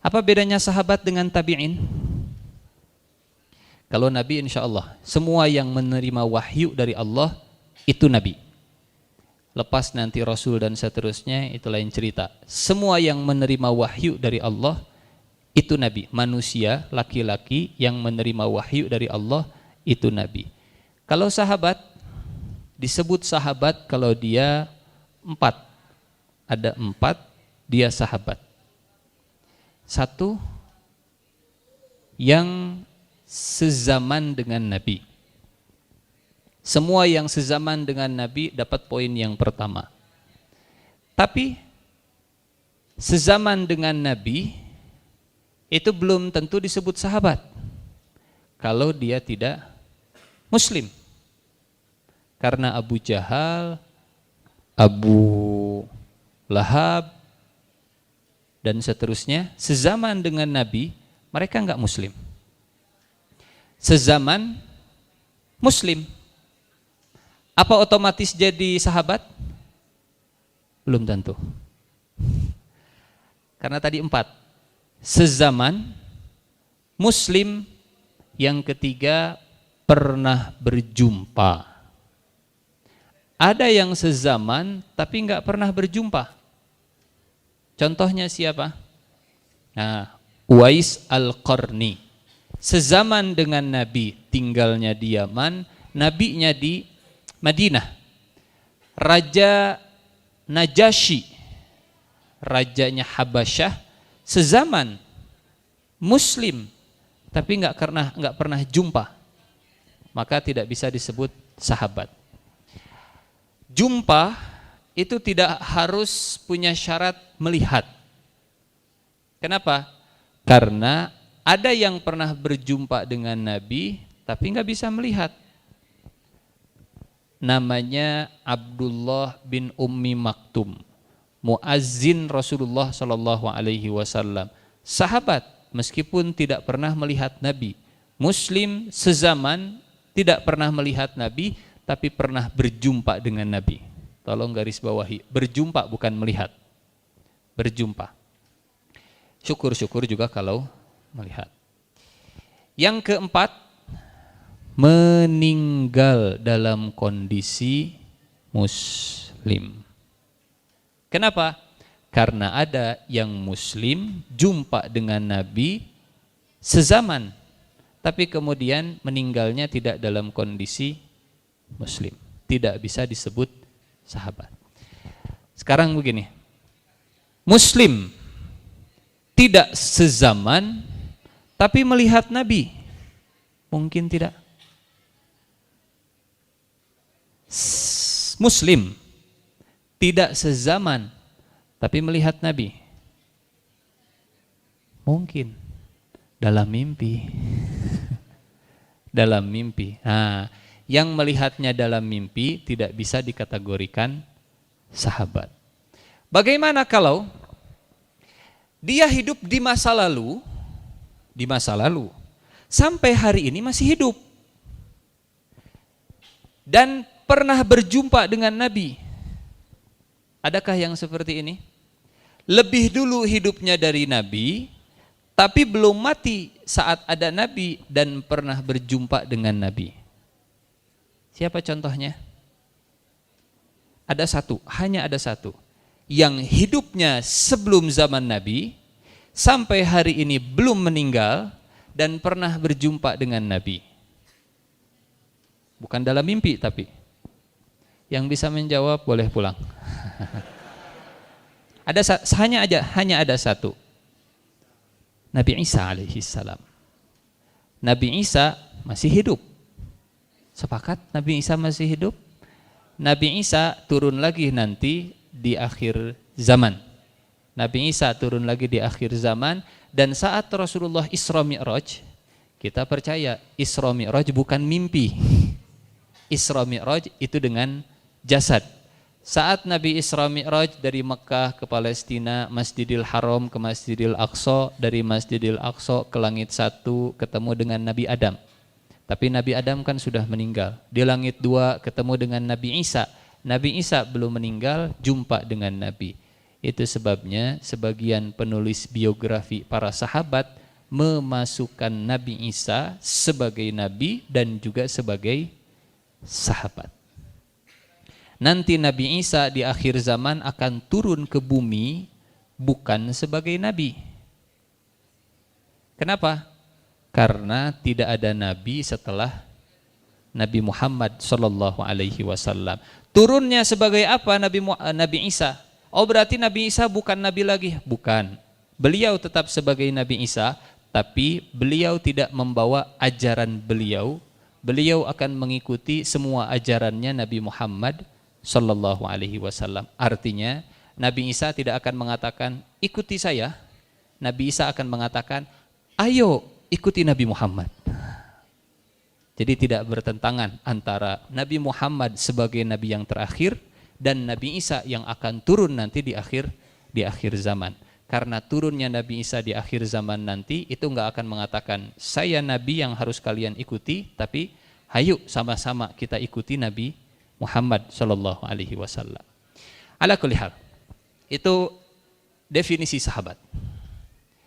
Apa bedanya sahabat dengan tabi'in? Kalau Nabi insya Allah, semua yang menerima wahyu dari Allah itu Nabi. Lepas nanti Rasul dan seterusnya itu lain cerita. Semua yang menerima wahyu dari Allah itu Nabi. Manusia, laki-laki yang menerima wahyu dari Allah itu Nabi. Kalau sahabat, disebut sahabat kalau dia 4. Ada 4, dia sahabat. 1, yang sezaman dengan Nabi. Semua yang sezaman dengan Nabi dapat poin yang pertama. Tapi sezaman dengan Nabi itu belum tentu disebut sahabat kalau dia tidak Muslim. Karena Abu Jahal, Abu Lahab dan seterusnya sezaman dengan Nabi, mereka enggak Muslim. Sezaman Muslim. Apa otomatis jadi sahabat? Belum tentu. Karena tadi 4. Sezaman, Muslim, yang ketiga pernah berjumpa. Ada yang sezaman tapi enggak pernah berjumpa. Contohnya siapa? Nah, Uwais Al-Qarni. Sezaman dengan Nabi, tinggalnya di Yaman, nabinya di Madinah. Raja Najasyi, rajanya Habasyah, sezaman, Muslim, tapi enggak pernah jumpa. Maka tidak bisa disebut sahabat. Jumpa itu tidak harus punya syarat melihat. Kenapa? Karena ada yang pernah berjumpa dengan Nabi tapi enggak bisa melihat. Namanya Abdullah bin Ummi Maktum, muazzin Rasulullah sallallahu alaihi wasallam. Sahabat meskipun tidak pernah melihat Nabi. Muslim sezaman, tidak pernah melihat Nabi tapi pernah berjumpa dengan Nabi. Tolong garis bawahi, berjumpa bukan melihat. Berjumpa. Syukur-syukur juga kalau melihat. Yang keempat, meninggal dalam kondisi Muslim. Kenapa? Karena ada yang Muslim jumpa dengan Nabi sezaman, tapi kemudian meninggalnya tidak dalam kondisi Muslim, tidak bisa disebut sahabat. Sekarang begini, Muslim tidak sezaman tapi melihat Nabi, mungkin tidak. Muslim tidak sezaman tapi melihat Nabi, mungkin dalam mimpi. Dalam mimpi. Nah, yang melihatnya dalam mimpi tidak bisa dikategorikan sahabat. Bagaimana kalau dia hidup di masa lalu, sampai hari ini masih hidup dan pernah berjumpa dengan Nabi? Adakah yang seperti ini? Lebih dulu hidupnya dari Nabi, tapi belum mati saat ada Nabi dan pernah berjumpa dengan Nabi. Siapa contohnya? Ada satu, hanya ada satu. Yang hidupnya sebelum zaman Nabi, sampai hari ini belum meninggal dan pernah berjumpa dengan Nabi. Bukan dalam mimpi tapi. Yang bisa menjawab boleh pulang. Hanya ada satu. Nabi Isa alaihi salam. Nabi Isa masih hidup. Sepakat Nabi Isa masih hidup? Nabi Isa turun lagi nanti di akhir zaman. Nabi Isa turun lagi di akhir zaman, dan saat Rasulullah Isra Mi'raj, kita percaya Isra Mi'raj bukan mimpi. Isra Mi'raj itu dengan jasad. Saat Nabi Isra Mi'raj dari Mekah ke Palestina, Masjidil Haram ke Masjidil Aqsa, dari Masjidil Aqsa ke langit 1 ketemu dengan Nabi Adam. Tapi Nabi Adam kan sudah meninggal. Di langit 2 ketemu dengan Nabi Isa. Nabi Isa belum meninggal, jumpa dengan Nabi. Itu sebabnya sebagian penulis biografi para sahabat memasukkan Nabi Isa sebagai nabi dan juga sebagai sahabat. Nanti Nabi Isa di akhir zaman akan turun ke bumi bukan sebagai nabi. Kenapa? Karena tidak ada nabi setelah Nabi Muhammad sallallahu alaihi wasallam. Turunnya sebagai apa Nabi Isa? Oh, berarti Nabi Isa bukan nabi lagi? Bukan. Beliau tetap sebagai Nabi Isa, tapi beliau tidak membawa ajaran beliau. Beliau akan mengikuti semua ajarannya Nabi Muhammad sallallahu alaihi wasallam. Artinya Nabi Isa tidak akan mengatakan ikuti saya. Nabi Isa akan mengatakan ayo ikuti Nabi Muhammad. Jadi tidak bertentangan antara Nabi Muhammad sebagai nabi yang terakhir dan Nabi Isa yang akan turun nanti di akhir zaman. Karena turunnya Nabi Isa di akhir zaman nanti itu enggak akan mengatakan saya nabi yang harus kalian ikuti, tapi hayu sama-sama kita ikuti Nabi Muhammad sallallahu alaihi wasallam. Ala kulli hal. Itu definisi sahabat.